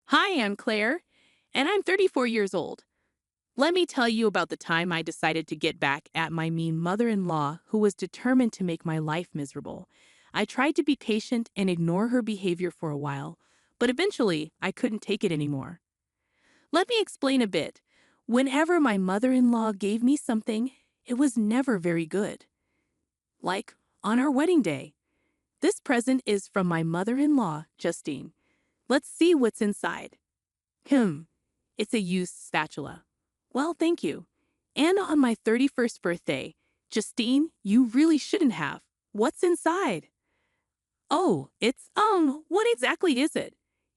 Hi, I'm Claire, and I'm 34 years old. Let me tell you about the time I decided to get back at my mean mother-in-law who was determined to make my life miserable. I tried to be patient and ignore her behavior for a while, but eventually I couldn't take it anymore. Let me explain a bit. Whenever my mother-in-law gave me something, it was never very good. Like on our wedding day. This present is from my mother-in-law, Justine. Let's see what's inside. It's a used spatula. Well, thank you. And on my 31st birthday, Justine, you really shouldn't have. What's inside? Oh, what exactly is it?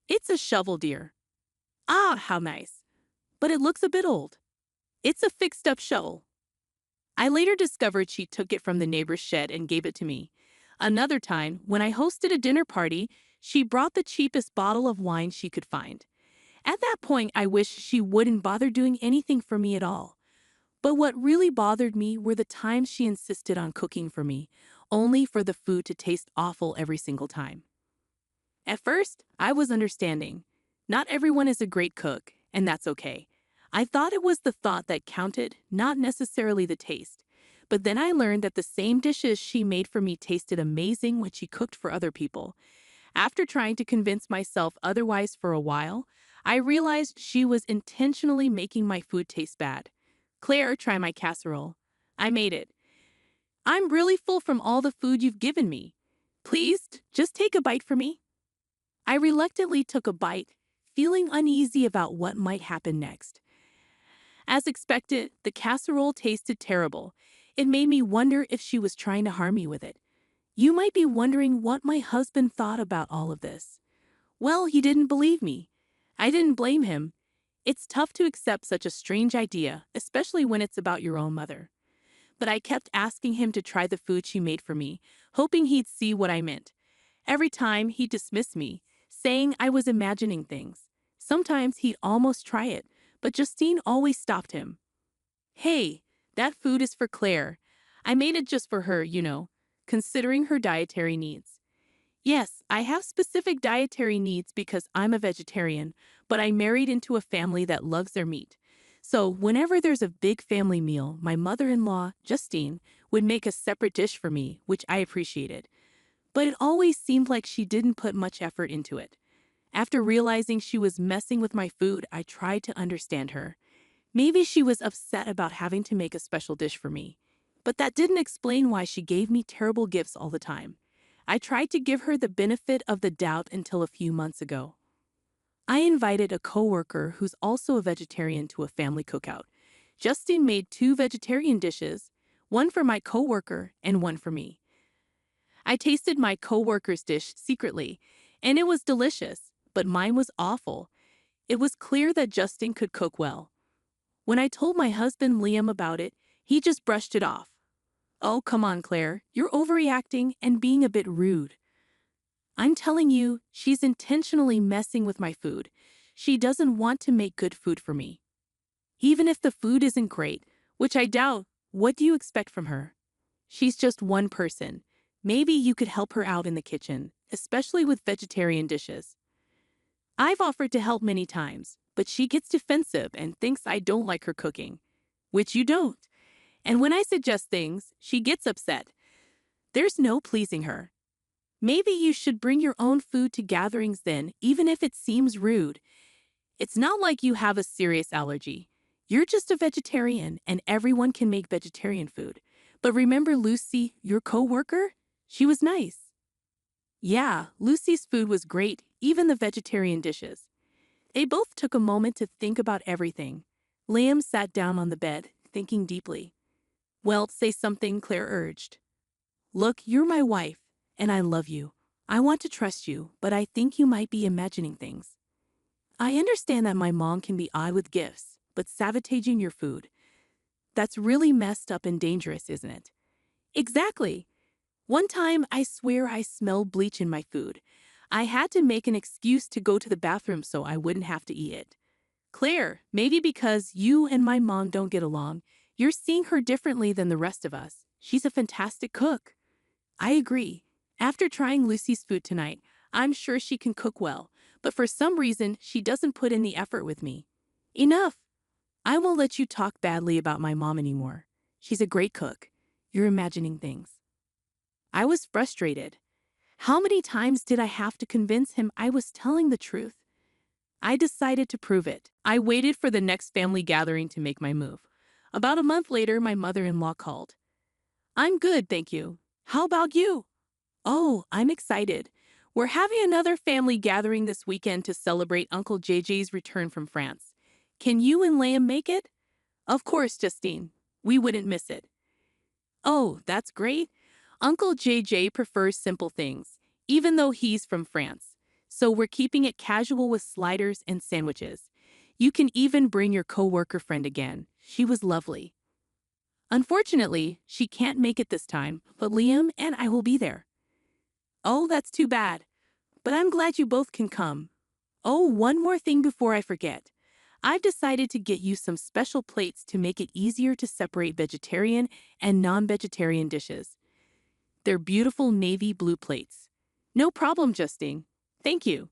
It's a shovel, dear. Ah, how nice. But it looks a bit old. It's a fixed-up shovel. I later discovered she took it from the neighbor's shed and gave it to me. Another time, when I hosted a dinner party, she brought the cheapest bottle of wine she could find. At that point, I wished she wouldn't bother doing anything for me at all. But what really bothered me were the times she insisted on cooking for me, only for the food to taste awful every single time. At first, I was understanding. Not everyone is a great cook, and that's okay. I thought it was the thought that counted, not necessarily the taste. But then I learned that the same dishes she made for me tasted amazing when she cooked for other people. After trying to convince myself otherwise for a while, I realized she was intentionally making my food taste bad. Claire, try my casserole. I made it. I'm really full from all the food you've given me. Please, just take a bite for me. I reluctantly took a bite, feeling uneasy about what might happen next. As expected, the casserole tasted terrible. It made me wonder if she was trying to harm me with it. You might be wondering what my husband thought about all of this. Well, he didn't believe me. I didn't blame him. It's tough to accept such a strange idea, especially when it's about your own mother. But I kept asking him to try the food she made for me, hoping he'd see what I meant. Every time, he dismissed me, saying I was imagining things. Sometimes he'd almost try it, but Justine always stopped him. Hey, that food is for Claire. I made it just for her, considering her dietary needs. Yes, I have specific dietary needs because I'm a vegetarian, but I married into a family that loves their meat. So whenever there's a big family meal, my mother-in-law, Justine, would make a separate dish for me, which I appreciated. But it always seemed like she didn't put much effort into it. After realizing she was messing with my food, I tried to understand her. Maybe she was upset about having to make a special dish for me. But that didn't explain why she gave me terrible gifts all the time. I tried to give her the benefit of the doubt until a few months ago. I invited a coworker who's also a vegetarian to a family cookout. Justine made 2 vegetarian dishes, one for my coworker and one for me. I tasted my coworker's dish secretly, and it was delicious, but mine was awful. It was clear that Justine could cook well. When I told my husband Liam about it, he just brushed it off. Oh, come on, Claire. You're overreacting and being a bit rude. I'm telling you, she's intentionally messing with my food. She doesn't want to make good food for me. Even if the food isn't great, which I doubt, what do you expect from her? She's just one person. Maybe you could help her out in the kitchen, especially with vegetarian dishes. I've offered to help many times, but she gets defensive and thinks I don't like her cooking, which you don't. And when I suggest things, she gets upset. There's no pleasing her. Maybe you should bring your own food to gatherings then, even if it seems rude. It's not like you have a serious allergy. You're just a vegetarian, and everyone can make vegetarian food. But remember Lucy, your coworker? She was nice. Yeah, Lucy's food was great, even the vegetarian dishes. They both took a moment to think about everything. Liam sat down on the bed, thinking deeply. Well, say something, Claire urged. Look, you're my wife, and I love you. I want to trust you, but I think you might be imagining things. I understand that my mom can be odd with gifts, but sabotaging your food, that's really messed up and dangerous, isn't it? Exactly. One time, I swear I smelled bleach in my food. I had to make an excuse to go to the bathroom so I wouldn't have to eat it. Claire, maybe because you and my mom don't get along, you're seeing her differently than the rest of us. She's a fantastic cook. I agree. After trying Lucy's food tonight, I'm sure she can cook well, but for some reason, she doesn't put in the effort with me. Enough! I won't let you talk badly about my mom anymore. She's a great cook. You're imagining things. I was frustrated. How many times did I have to convince him I was telling the truth? I decided to prove it. I waited for the next family gathering to make my move. About a month later, my mother-in-law called. I'm good, thank you. How about you? Oh, I'm excited. We're having another family gathering this weekend to celebrate Uncle JJ's return from France. Can you and Liam make it? Of course, Justine. We wouldn't miss it. Oh, that's great. Uncle JJ prefers simple things, even though he's from France. So we're keeping it casual with sliders and sandwiches. You can even bring your coworker friend again. She was lovely. Unfortunately, she can't make it this time, but Liam and I will be there. Oh, that's too bad. But I'm glad you both can come. Oh, one more thing before I forget. I've decided to get you some special plates to make it easier to separate vegetarian and non-vegetarian dishes. They're beautiful navy blue plates. No problem, Justine. Thank you.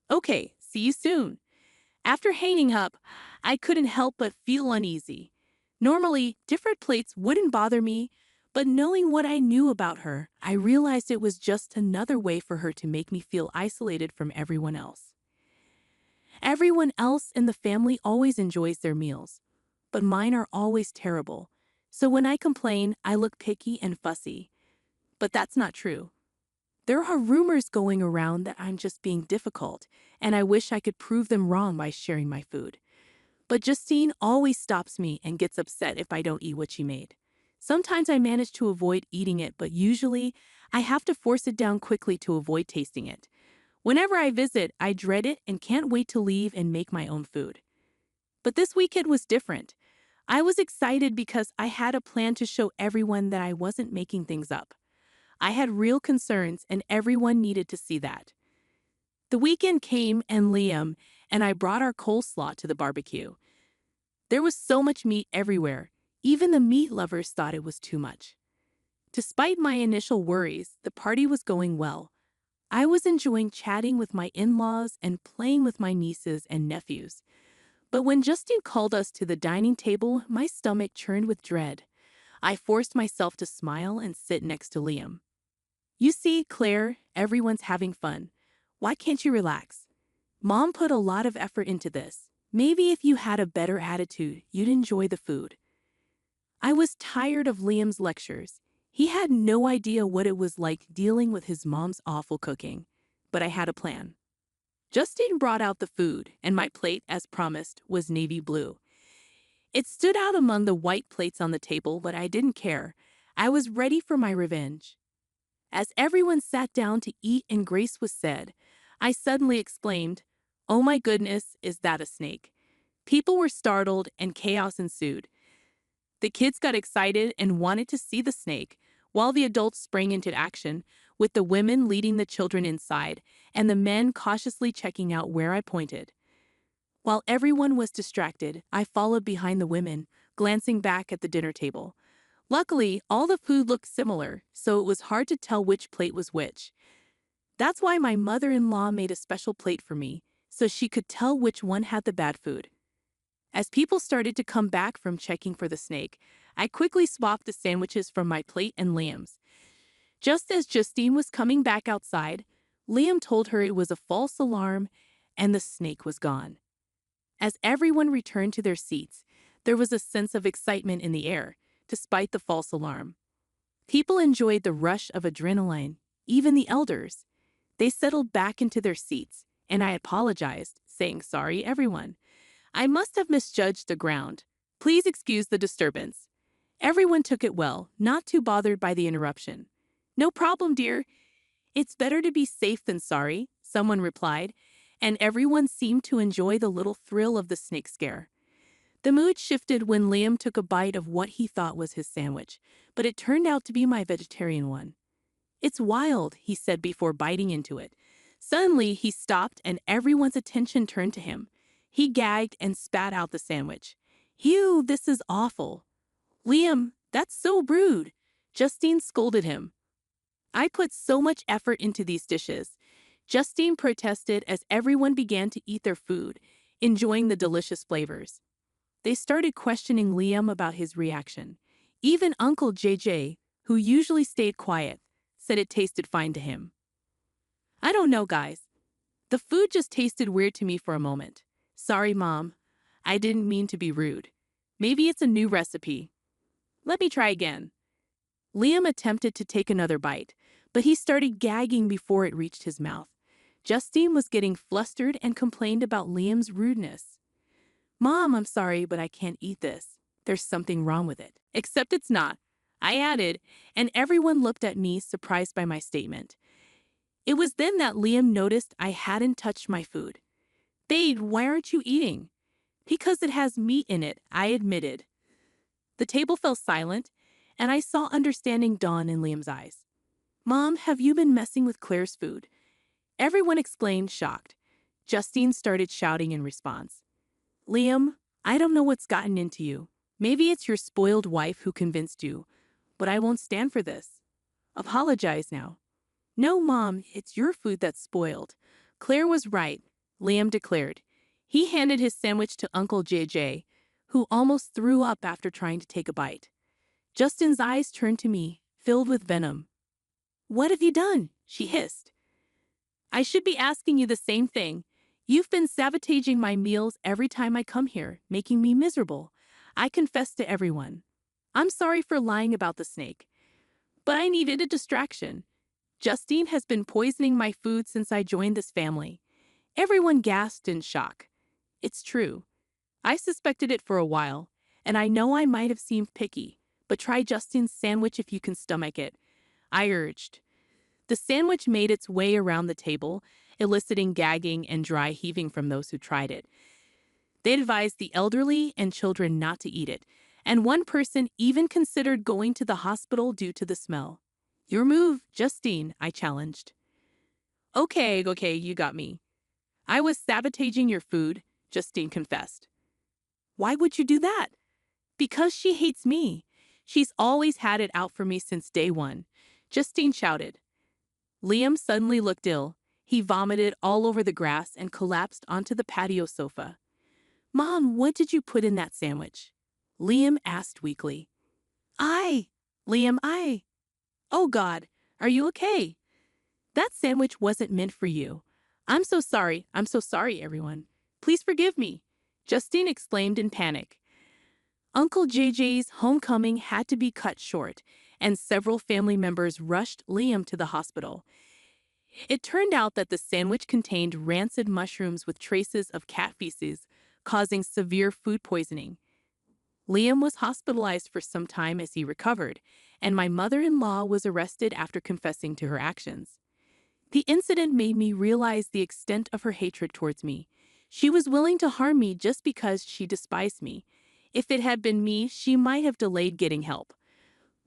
Okay, see you soon. After hanging up, I couldn't help but feel uneasy. Normally, different plates wouldn't bother me, but knowing what I knew about her, I realized it was just another way for her to make me feel isolated from everyone else. Everyone else in the family always enjoys their meals, but mine are always terrible. So when I complain, I look picky and fussy. But that's not true. There are rumors going around that I'm just being difficult, and I wish I could prove them wrong by sharing my food. But Justine always stops me and gets upset if I don't eat what she made. Sometimes I manage to avoid eating it, but usually I have to force it down quickly to avoid tasting it. Whenever I visit, I dread it and can't wait to leave and make my own food. But this weekend was different. I was excited because I had a plan to show everyone that I wasn't making things up. I had real concerns and everyone needed to see that. The weekend came and Liam and I brought our coleslaw to the barbecue. There was so much meat everywhere. Even the meat lovers thought it was too much. Despite my initial worries, the party was going well. I was enjoying chatting with my in-laws and playing with my nieces and nephews. But when Justine called us to the dining table, my stomach churned with dread. I forced myself to smile and sit next to Liam. You see, Claire, everyone's having fun. Why can't you relax? Mom put a lot of effort into this. Maybe if you had a better attitude, you'd enjoy the food. I was tired of Liam's lectures. He had no idea what it was like dealing with his mom's awful cooking. But I had a plan. Justine brought out the food, and my plate, as promised, was navy blue. It stood out among the white plates on the table, but I didn't care. I was ready for my revenge. As everyone sat down to eat and grace was said, I suddenly exclaimed, "Oh my goodness, is that a snake?" People were startled and chaos ensued. The kids got excited and wanted to see the snake, while the adults sprang into action, with the women leading the children inside and the men cautiously checking out where I pointed. While everyone was distracted, I followed behind the women, glancing back at the dinner table. Luckily, all the food looked similar, so it was hard to tell which plate was which. That's why my mother-in-law made a special plate for me, so she could tell which one had the bad food. As people started to come back from checking for the snake, I quickly swapped the sandwiches from my plate and Liam's. Just as Justine was coming back outside, Liam told her it was a false alarm and the snake was gone. As everyone returned to their seats, there was a sense of excitement in the air, despite the false alarm. People enjoyed the rush of adrenaline, even the elders. They settled back into their seats, and I apologized, saying, "Sorry, everyone. I must have misjudged the ground. Please excuse the disturbance." Everyone took it well, not too bothered by the interruption. "No problem, dear. It's better to be safe than sorry," someone replied, and everyone seemed to enjoy the little thrill of the snake scare. The mood shifted when Liam took a bite of what he thought was his sandwich, but it turned out to be my vegetarian one. "It's wild," he said before biting into it. Suddenly, he stopped and everyone's attention turned to him. He gagged and spat out the sandwich. "Ew, this is awful." "Liam, that's so rude," Justine scolded him. "I put so much effort into these dishes. Justine protested as everyone began to eat their food, enjoying the delicious flavors. They started questioning Liam about his reaction. Even Uncle JJ, who usually stayed quiet, said it tasted fine to him. I don't know, guys. The food just tasted weird to me for a moment. Sorry, Mom. I didn't mean to be rude. Maybe it's a new recipe. Let me try again. Liam attempted to take another bite, but he started gagging before it reached his mouth. Justine was getting flustered and complained about Liam's rudeness. Mom, I'm sorry, but I can't eat this. There's something wrong with it. Except it's not, I added, and everyone looked at me, surprised by my statement. It was then that Liam noticed I hadn't touched my food. Babe, why aren't you eating? Because it has meat in it, I admitted. The table fell silent, and I saw understanding dawn in Liam's eyes. Mom, have you been messing with Claire's food? Everyone exclaimed, shocked. Justine started shouting in response. Liam, I don't know what's gotten into you. Maybe it's your spoiled wife who convinced you, but I won't stand for this. Apologize now. No, Mom, it's your food that's spoiled. Claire was right, Liam declared. He handed his sandwich to Uncle JJ, who almost threw up after trying to take a bite. Justine's eyes turned to me, filled with venom. What have you done? She hissed. I should be asking you the same thing. You've been sabotaging my meals every time I come here, making me miserable. I confess to everyone. I'm sorry for lying about the snake, but I needed a distraction. Justine has been poisoning my food since I joined this family. Everyone gasped in shock. It's true. I suspected it for a while, and I know I might have seemed picky, but try Justine's sandwich if you can stomach it, I urged. The sandwich made its way around the table, eliciting gagging and dry heaving from those who tried it. They advised the elderly and children not to eat it, and one person even considered going to the hospital due to the smell. Your move, Justine, I challenged. Okay, you got me. I was sabotaging your food, Justine confessed. Why would you do that? Because she hates me. She's always had it out for me since day one, Justine shouted. Liam suddenly looked ill. He vomited all over the grass and collapsed onto the patio sofa. Mom, what did you put in that sandwich? Liam asked weakly. Liam, Oh God, are you okay? That sandwich wasn't meant for you. I'm so sorry, everyone. Please forgive me, Justine exclaimed in panic. Uncle JJ's homecoming had to be cut short, and several family members rushed Liam to the hospital. It turned out that the sandwich contained rancid mushrooms with traces of cat feces, causing severe food poisoning. Liam was hospitalized for some time as he recovered, and my mother-in-law was arrested after confessing to her actions. The incident made me realize the extent of her hatred towards me. She was willing to harm me just because she despised me. If it had been me, she might have delayed getting help.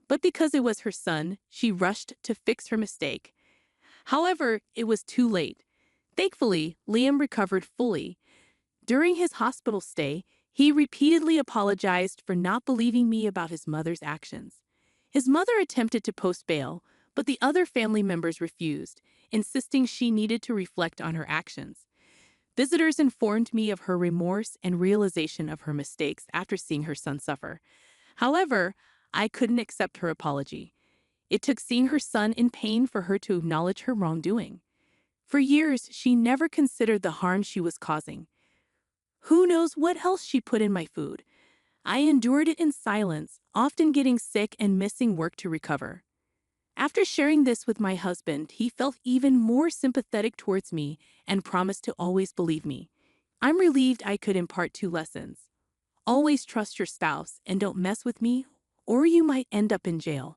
But because it was her son, she rushed to fix her mistake. However, it was too late. Thankfully, Liam recovered fully. During his hospital stay, he repeatedly apologized for not believing me about his mother's actions. His mother attempted to post bail, but the other family members refused, insisting she needed to reflect on her actions. Visitors informed me of her remorse and realization of her mistakes after seeing her son suffer. However, I couldn't accept her apology. It took seeing her son in pain for her to acknowledge her wrongdoing. For years, she never considered the harm she was causing. Who knows what else she put in my food? I endured it in silence, often getting sick and missing work to recover. After sharing this with my husband, he felt even more sympathetic towards me and promised to always believe me. I'm relieved I could impart 2 lessons. Always trust your spouse and don't mess with me, or you might end up in jail.